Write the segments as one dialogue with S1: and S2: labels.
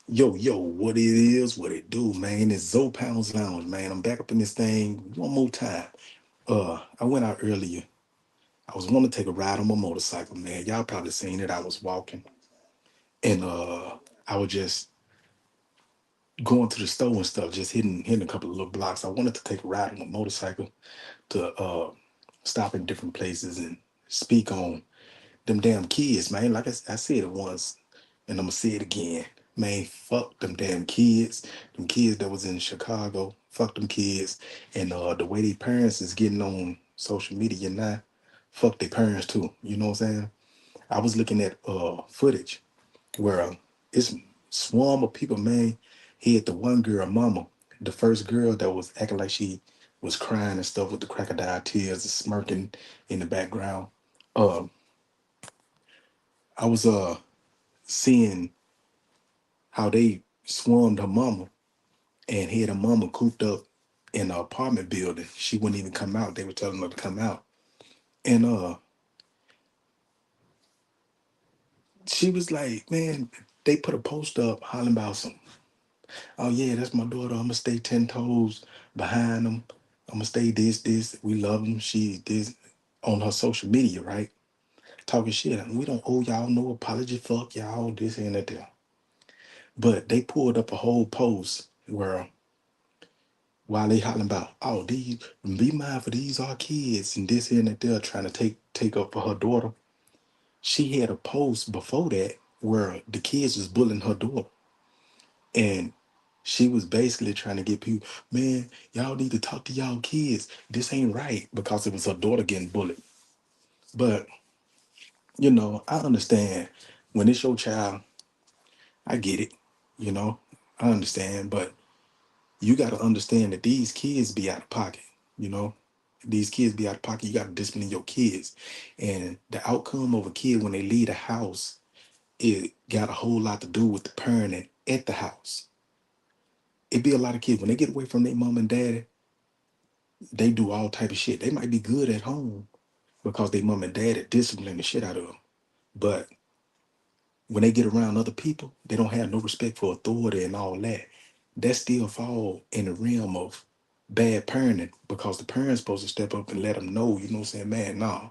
S1: Yo, what it is, what it do, man. It's Pounds Lounge, man. I'm back up in this thing one more time. I went out earlier. I was wanting to take a ride on my motorcycle, man. Y'all probably seen it. I was walking and I was just going to the store and stuff, just hitting a couple of little blocks. I wanted to take a ride on my motorcycle to stop in different places and speak on them damn kids, man. Like I said it once, and I'm gonna say it again. Man, fuck them damn kids. Them kids that was in Chicago. Fuck them kids. And the way they parents is getting on social media now, fuck their parents too. You know what I'm saying? I was looking at footage where it's swarm of people, man. He had the one girl, mama, the first girl that was acting like she was crying and stuff with the crocodile tears, smirking in the background. Um, I was seeing how they swarmed her mama and had her mama cooped up in an apartment building. She wouldn't even come out. They were telling her to come out. And she was like, man, they put a post up hollering about some, oh yeah, that's my daughter. I'm gonna stay 10 toes behind them. I'm gonna stay this. We love them. She this on her social media, right? Talking shit. We don't owe y'all no apology. Fuck y'all, this and that. But they pulled up a whole post where while they hollering about, oh, these be mindful, these are kids and this here and that they're trying to take up for her daughter. She had a post before that where the kids was bullying her daughter. And she was basically trying to get people, man, y'all need to talk to y'all kids. This ain't right because it was her daughter getting bullied. But, I understand when it's your child, I get it, you know, I understand. But you got to understand that these kids be out of pocket, you know. These kids be out of pocket. You got to discipline your kids. And the outcome of a kid when they leave the house, it got a whole lot to do with the parenting at the house. It be a lot of kids when they get away from their mom and daddy, they do all type of shit. They might be good at home because their mom and daddy discipline the shit out of them. But when they get around other people, they don't have no respect for authority and all that. That still fall in the realm of bad parenting because the parents supposed to step up and let them know, you know what I'm saying, man, nah,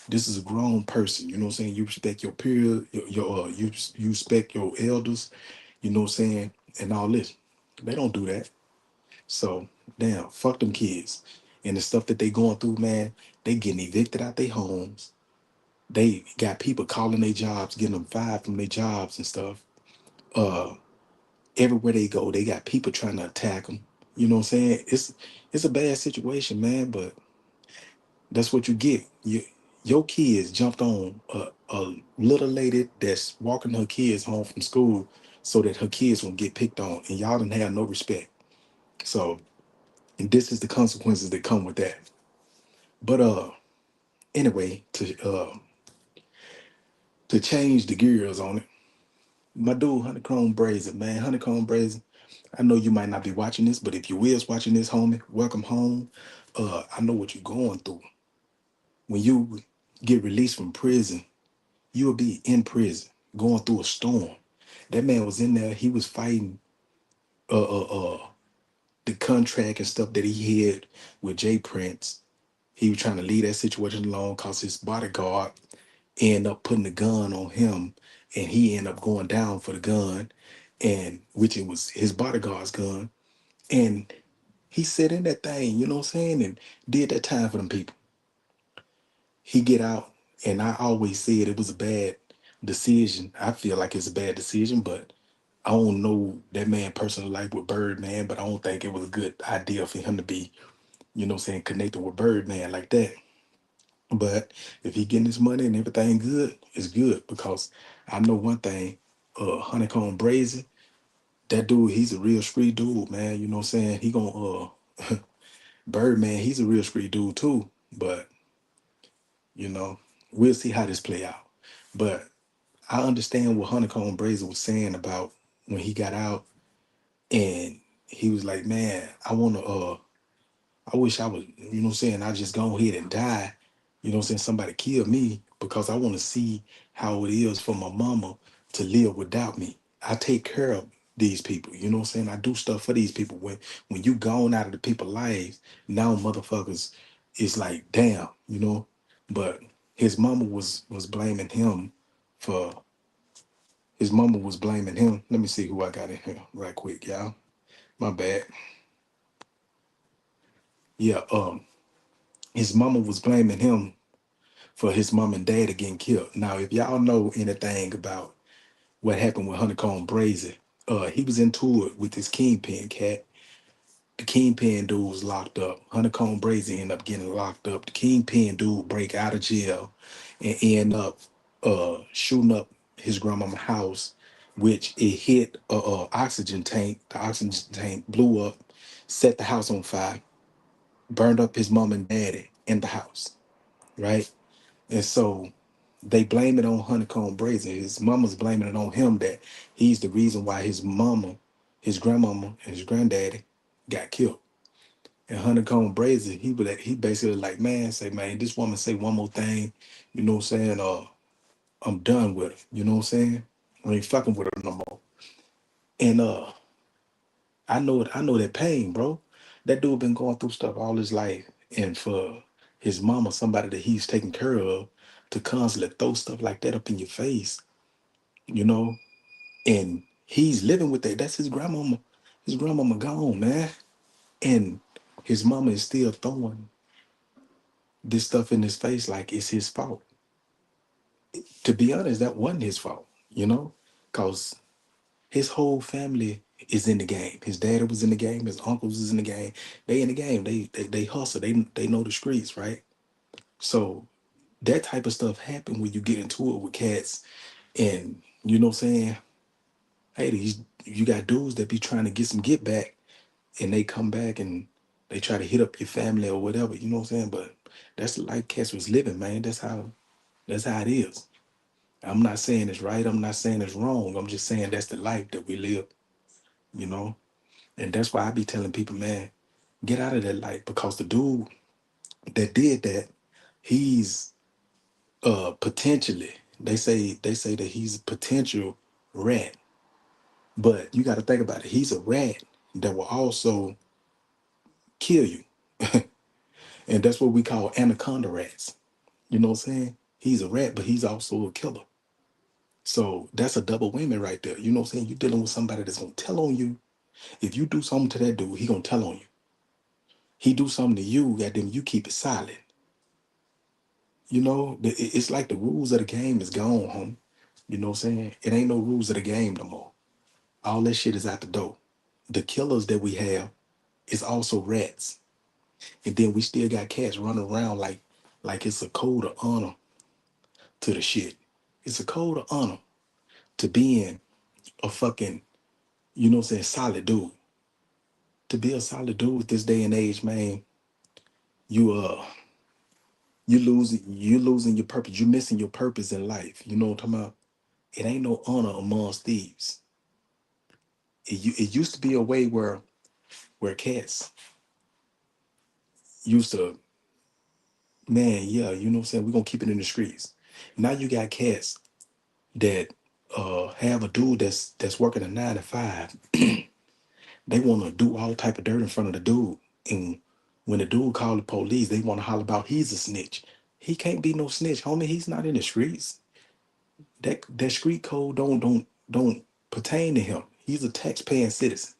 S1: this is a grown person, you know what I'm saying? You respect your peers, you respect your elders, you know what I'm saying, and all this. They don't do that. So damn, fuck them kids. And the stuff that they going through, man, they getting evicted out their homes. They got people calling their jobs, getting them fired from their jobs and stuff. Uh, Everywhere they go, they got people trying to attack them. You know what I'm saying? It's a bad situation, man. But that's what you get. Your kids jumped on a little lady that's walking her kids home from school so that her kids won't get picked on, and y'all didn't have no respect. So, and this is the consequences that come with that. But anyway, to change the gears on it, my dude Honeycomb Brazy, man, Honeycomb Brazy. I know you might not be watching this, but if you is watching this, homie, welcome home. I know what you're going through. When you get released from prison, you will be in prison, going through a storm. That man was in there. He was fighting the contract and stuff that he had with Jay Prince. He was trying to leave that situation alone because his bodyguard end up putting the gun on him, and he ended up going down for the gun, and which it was his bodyguard's gun, and he sat in that thing, you know what I'm saying, and did that time for them people. He get out, and I always said it was a bad decision. I feel like it's a bad decision, but I don't know that man personal life with Birdman, but I don't think it was a good idea for him to be, you know what I'm saying, connected with Birdman like that. But if he getting his money and everything good, it's good because I know one thing, Honeycomb Brazy, that dude, he's a real street dude, man. You know what I'm saying? He gonna Birdman, he's a real street dude too. But you know, we'll see how this play out. But I understand what Honeycomb Brazy was saying about when he got out and he was like, man, I wish I was, you know what I'm saying, I just go ahead and die. You know what I'm saying? Somebody kill me because I want to see how it is for my mama to live without me. I take care of these people. You know what I'm saying? I do stuff for these people. When you gone out of the people's lives, now motherfuckers is like, damn, you know. But his mama was blaming him for his mama was blaming him. Let me see who I got in here right quick, y'all. My bad. Yeah, his mama was blaming him for his mom and dad getting killed. Now, if y'all know anything about what happened with HoneyKomb Brazy, he was into it with this kingpin cat. The kingpin dude was locked up. HoneyKomb Brazy ended up getting locked up. The kingpin dude break out of jail and end up shooting up his grandmama's house, which it hit a oxygen tank. The oxygen tank blew up, set the house on fire, burned up his mom and daddy in the house, right? And so they blame it on HoneyKomb Brazy. His mama's blaming it on him that he's the reason why his mama, his grandmama, and his granddaddy got killed. And HoneyKomb Brazy, he basically like, man, say, man, this woman say one more thing, you know what I'm saying? I'm done with her. You know what I'm saying? I ain't fucking with her no more. And I know that pain, bro. That dude been going through stuff all his life. And for his mama, somebody that he's taking care of, to constantly throw stuff like that up in your face, you know, and he's living with that. That's his grandmama. His grandmama gone, man. And his mama is still throwing this stuff in his face like it's his fault. To be honest, that wasn't his fault, you know, because his whole family is in the game. His dad was in the game. His uncles is in the game. They in the game. They hustle. They know the streets, right? So that type of stuff happen when you get into it with cats, and you know what I'm saying. Hey, these you got dudes that be trying to get some get back, and they come back and they try to hit up your family or whatever. You know what I'm saying? But that's the life cats was living, man. That's how it is. I'm not saying it's right. I'm not saying it's wrong. I'm just saying that's the life that we live. You know. And that's why I be telling people, man, get out of that life because the dude that did that, he's potentially, they say that he's a potential rat. But you got to think about it. He's a rat that will also kill you. And that's what we call anaconda rats. You know what I'm saying? He's a rat, but he's also a killer. So that's a double whammy right there. You know what I'm saying? You're dealing with somebody that's gonna tell on you. If you do something to that dude, he gonna tell on you. He do something to you, goddamn, you keep it silent. You know, it's like the rules of the game is gone, home. You know what I'm saying? It ain't no rules of the game no more. All that shit is out the door. The killers that we have is also rats. And then we still got cats running around like it's a code of honor to the shit. It's a code of honor to being a fucking, you know what I'm saying, solid dude. To be a solid dude this day and age, man, you you losing your purpose. You missing your purpose in life. You know what I'm talking about? It ain't no honor amongst thieves. It used to be a way where cats used to, man, yeah, you know what I'm saying? We're gonna keep it in the streets. Now you got cats that have a dude that's working a 9 to 5. They wanna do all type of dirt in front of the dude. And when the dude call the police, they wanna holler about he's a snitch. He can't be no snitch, homie. He's not in the streets. That street code don't pertain to him. He's a taxpaying citizen.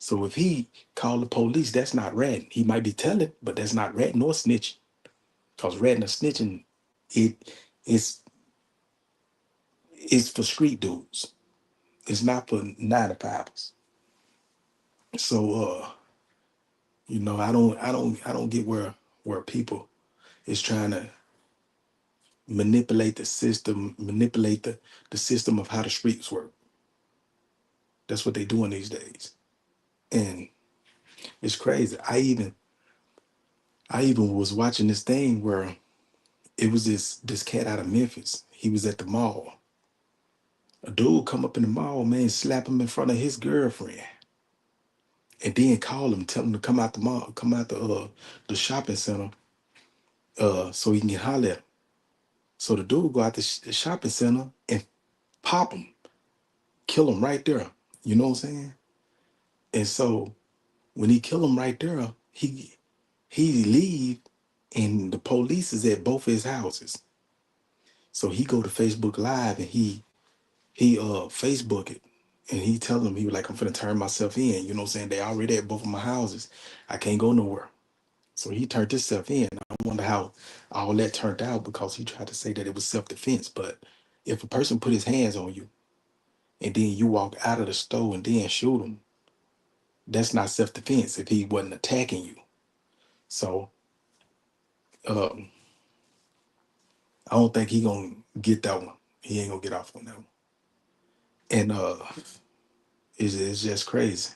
S1: So if he called the police, that's not ratting. He might be telling, but that's not ratting or snitching. Cause ratting or snitching, it it's it's for street dudes. It's not for 9 to 5s. So I don't get where people is trying to manipulate the system, manipulate the system of how the streets work. That's what they doing these days. And it's crazy. I even was watching this thing where it was this cat out of Memphis. He was at the mall. A dude come up in the mall, man, slap him in front of his girlfriend, and then call him, tell him to come out the mall, come out the shopping center, so he can get hollered at him. So the dude go out the shopping center and pop him, kill him right there. You know what I'm saying? And so when he kill him right there, he leave and the police is at both his houses. So he go to Facebook Live and he Facebook it and he tell them he was like, I'm finna turn myself in. You know what I'm saying? They already at both of my houses. I can't go nowhere. So he turned himself in. I wonder how all that turned out because he tried to say that it was self-defense. But if a person put his hands on you and then you walk out of the store and then shoot him, that's not self-defense if he wasn't attacking you. So um, I don't think he gonna get that one. He ain't gonna get off on that one. And it's just crazy.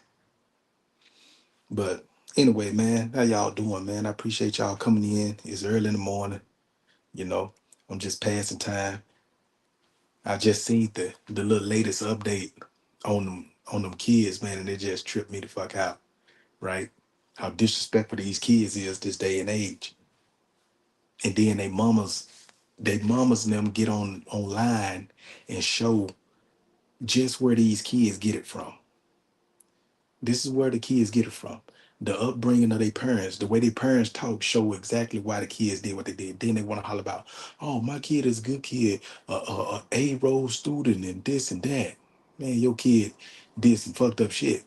S1: But anyway, man, how y'all doing, man? I appreciate y'all coming in. It's early in the morning, you know. I'm just passing time. I just seen the little latest update on them kids, man, and it just tripped me the fuck out, right? How disrespectful these kids is this day and age. And then they mamas and them get on online and show just where these kids get it from. This is where the kids get it from. The upbringing of their parents, the way their parents talk, show exactly why the kids did what they did. Then they want to holler about, oh, my kid is a good kid, A-roll student, and this and that. Man, your kid did some fucked up shit.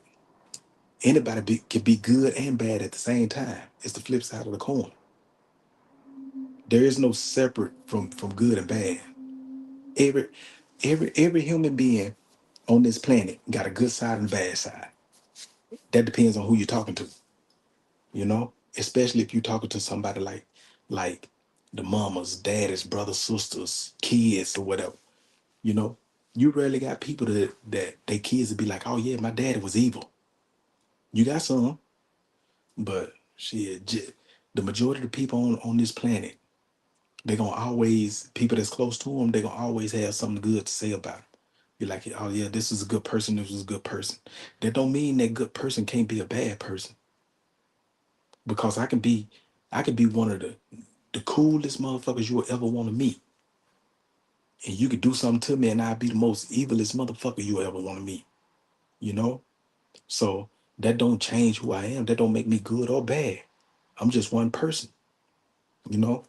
S1: Can be good and bad at the same time. It's the flip side of the coin. There is no separate from good and bad. Every every human being on this planet got a good side and a bad side. That depends on who you're talking to. You know, especially if you're talking to somebody like the mamas, daddies, brothers, sisters, kids, or whatever. You know, you rarely got people that they kids would be like, oh yeah, my daddy was evil. You got some, but shit, the majority of the people on this planet, they gonna always people that's close to them, they gonna always have something good to say about 'em. Be like, oh yeah, this is a good person. This was a good person. That don't mean that good person can't be a bad person because I can be one of the coolest motherfuckers you will ever want to meet. And you could do something to me and I'd be the most evilest motherfucker you ever want to meet. You know? So that don't change who I am. That don't make me good or bad. I'm just one person, you know?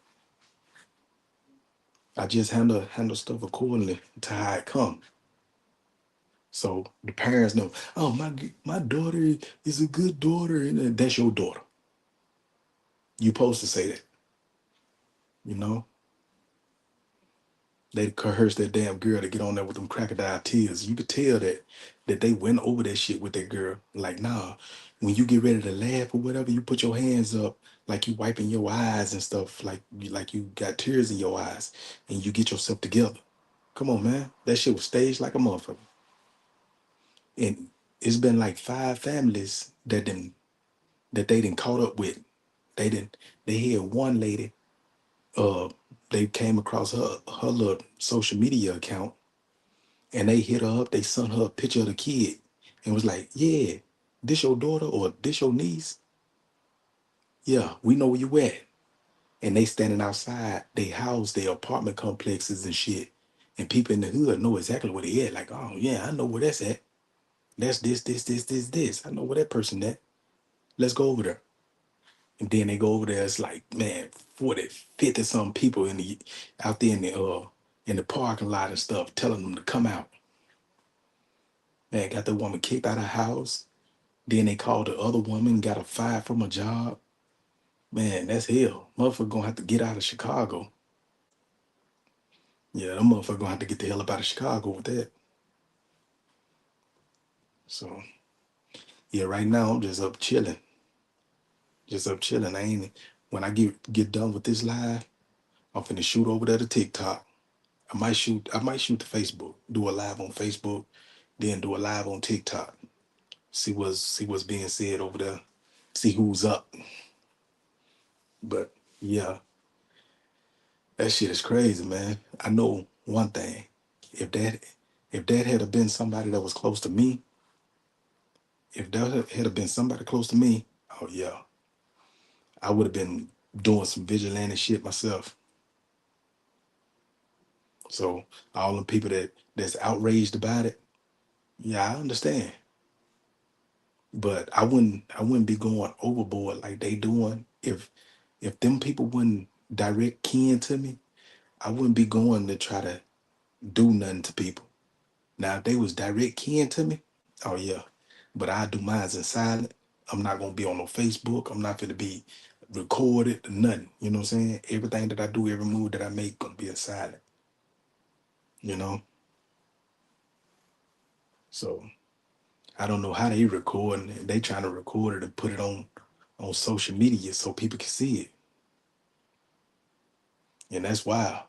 S1: I just handle stuff accordingly to how it come. So the parents know, oh my daughter is a good daughter, and that's your daughter. You supposed to say that, you know? They coerce that damn girl to get on there with them crocodile tears. You could tell that they went over that shit with that girl. Like, nah, when you get ready to laugh or whatever, you put your hands up like you wiping your eyes and stuff, like you got tears in your eyes, and you get yourself together. Come on, man. That shit was staged like a motherfucker. And it's been like 5 families that they didn't caught up with. They had one lady, uh, they came across her little social media account and they hit her up, they sent her a picture of the kid and was like, yeah, this your daughter or this your niece? Yeah, we know where you at. And they standing outside they house, their apartment complexes and shit. And people in the hood know exactly where they at. Like, oh yeah, I know where that's at. That's this. I know where that person at. Let's go over there. And then they go over there, it's like, man, 40, 50 some people out there in the parking lot and stuff, telling them to come out. Man, got the woman kicked out of her house. Then they called the other woman, got her fired from a job. Man, that's hell. Motherfucker gonna have to get out of Chicago. Yeah, that motherfucker gonna have to get the hell up out of Chicago with that. So yeah, right now I'm just up chilling. Just up chilling. I ain't when I get done with this live, I'm finna shoot over there to TikTok. I might shoot to Facebook, do a live on Facebook, then do a live on TikTok. See what's being said over there. See who's up. But yeah, that shit is crazy, man. I know one thing. If that if that had have been somebody that was close to me, if that had have been somebody close to me, oh yeah, I would have been doing some vigilante shit myself. So all the people that's outraged about it, yeah, I understand. But I wouldn't be going overboard like they doing. If them people wouldn't direct kin to me, I wouldn't be going to try to do nothing to people. Now if they was direct kin to me, oh yeah. But I do mines in silent. I'm not gonna be on no Facebook. I'm not gonna be recorded, nothing. You know what I'm saying? Everything that I do, every move that I make gonna be in silent, you know? So I don't know how they recording it. They trying to record it and put it on social media so people can see it. And that's wild.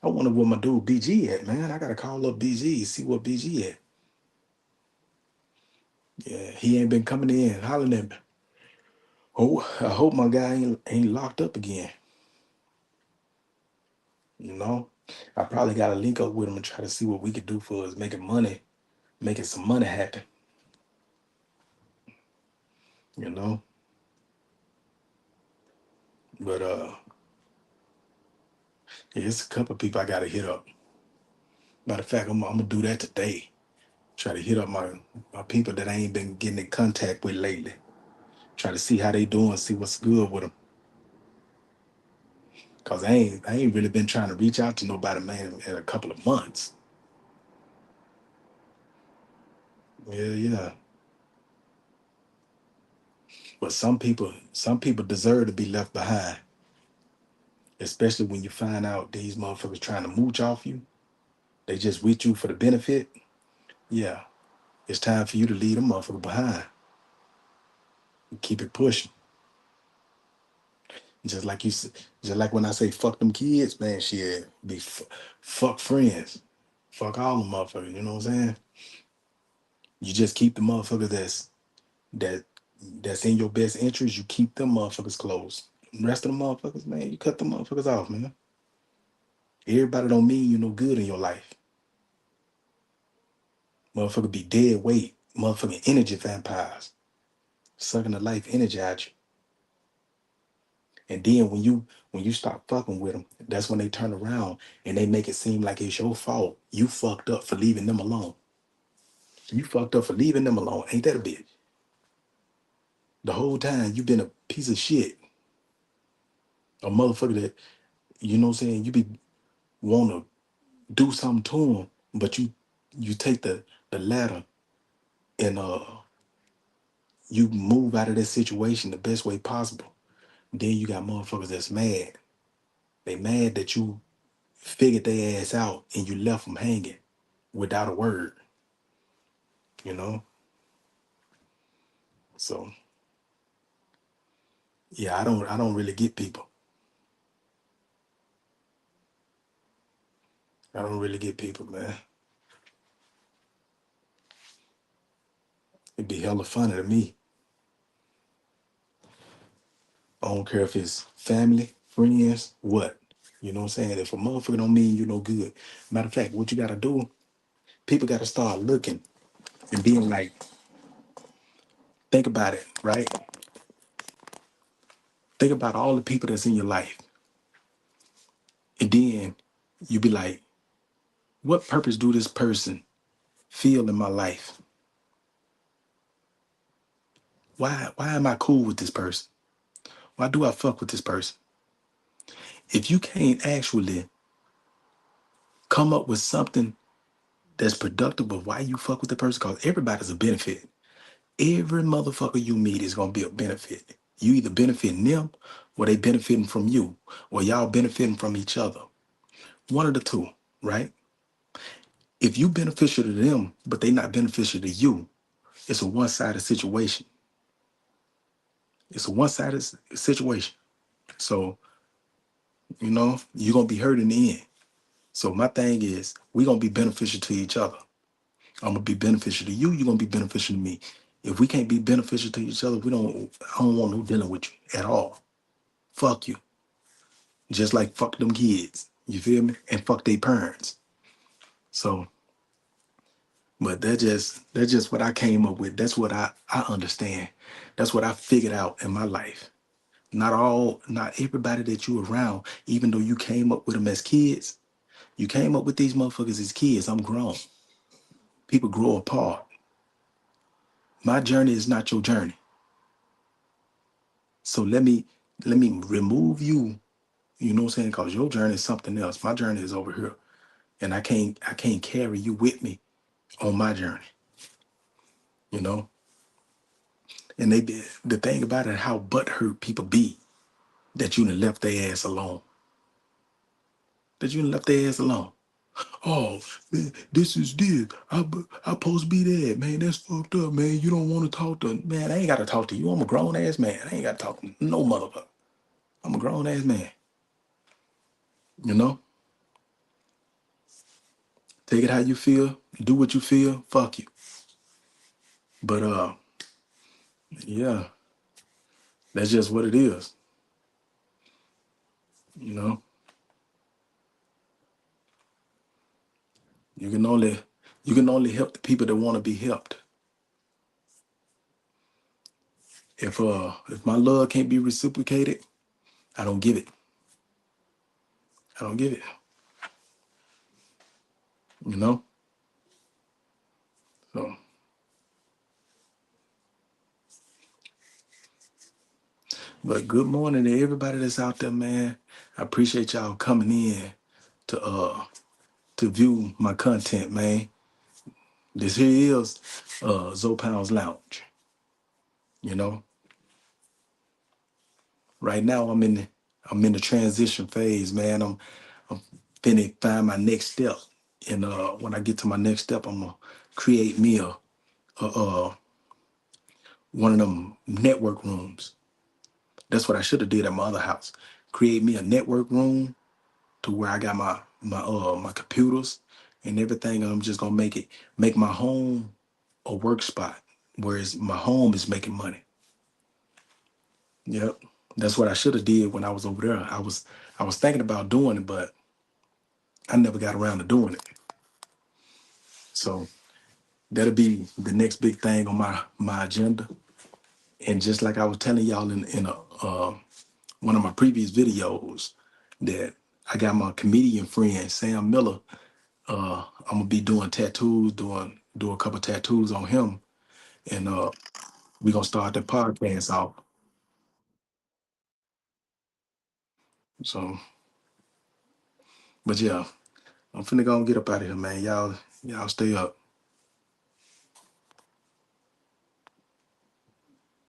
S1: I wonder where my dude BG at, man. I gotta call up BG, see what BG at. Yeah, he ain't been coming in hollering at me. Oh, I hope my guy ain't locked up again. You know, I probably got to link up with him and try to see what we could do for us, making money, making some money happen. You know, but yeah, it's a couple of people I got to hit up. Matter of fact, I'm gonna do that today. Try to hit up my people that I ain't been getting in contact with lately. Try to see how they doing, see what's good with them. Cause I ain't really been trying to reach out to nobody, man, in a couple of months. Yeah, yeah. But some people deserve to be left behind, especially when you find out these motherfuckers trying to mooch off you. They just with you for the benefit. Yeah, it's time for you to leave them motherfucker behind and keep it pushing. Just like just like when I say fuck them kids, man, shit, fuck friends, fuck all them motherfuckers. You know what I'm saying? You just keep the motherfuckers that that's in your best interest. You keep them motherfuckers close. The rest of them motherfuckers, man, you cut them motherfuckers off, man. Everybody don't mean you no good in your life. Motherfucker be dead weight, motherfucking energy vampires, sucking the life energy out you. And then when you stop fucking with them, that's when they turn around and they make it seem like it's your fault. You fucked up for leaving them alone. You fucked up for leaving them alone. Ain't that a bitch? The whole time you been a piece of shit, a motherfucker that you know what I'm saying. You be want to do something to them, but you take the ladder and you move out of that situation the best way possible. Then you got motherfuckers that's mad. They mad that you figured their ass out and you left them hanging without a word, you know? So yeah, I don't really get people. I don't really get people, man. It'd be hella funny to me. I don't care if it's family, friends, what. You know what I'm saying? If a motherfucker don't mean you no good. Matter of fact, what you gotta do, people gotta start looking and being like, think about it, right? Think about all the people that's in your life. And then you be like, what purpose do this person feel in my life? Why am I cool with this person? Why do I fuck with this person? If you can't actually come up with something that's productive of why you fuck with the person, because everybody's a benefit. Every motherfucker you meet is gonna be a benefit. You either benefiting them or they benefiting from you, or y'all benefiting from each other. One of the two, right? If you beneficial to them, but they not beneficial to you, it's a one-sided situation. It's a one-sided situation. So, you're gonna be hurt in the end. So my thing is, we gonna be beneficial to each other. I'm gonna be beneficial to you. You're gonna be beneficial to me. If we can't be beneficial to each other, I don't want no dealing with you at all. Fuck you. Just like fuck them kids. You feel me? And fuck their parents. So, but that's just what I came up with. That's what I understand. That's what I figured out in my life. Not everybody that you around, even though you came up with them as kids, you came up with these motherfuckers as kids. I'm grown. People grow apart. My journey is not your journey. So let me remove you, you know what I'm saying? Because your journey is something else. My journey is over here. And I can't carry you with me on my journey, you know? And the thing about it, how butthurt people be that you done left their ass alone. That you done left their ass alone. Oh, man, this is this. I supposed to be that, man. That's fucked up, man. You don't want to talk to man. I ain't gotta talk to you. I'm a grown ass man. I ain't gotta talk to no motherfucker. I'm a grown ass man. You know? Take it how you feel. Do what you feel. Fuck you. But yeah, that's just what it is. You know, you can only you can only help the people that want to be helped. If my love can't be reciprocated, I don't give it. I don't give it. You know. So, but good morning to everybody that's out there, man. I appreciate y'all coming in to to view my content, man. This here is Zopound's Lounge. You know, right now I'm in the transition phase, man. I'm finna find my next step, and when I get to my next step, I'm gonna create me a one of them network rooms. That's what I should have did at my other house. Create me a network room to where I got my computers and everything. And I'm just gonna make my home a work spot, whereas my home is making money. Yep, that's what I should have did when I was over there. I was thinking about doing it, but I never got around to doing it. So that'll be the next big thing on my agenda. And just like I was telling y'all in one of my previous videos, that I got my comedian friend Sam Miller. I'm gonna be doing tattoos, do a couple tattoos on him, and we gonna start the podcast off. So, but yeah, I'm finna go and get up out of here, man. Y'all stay up.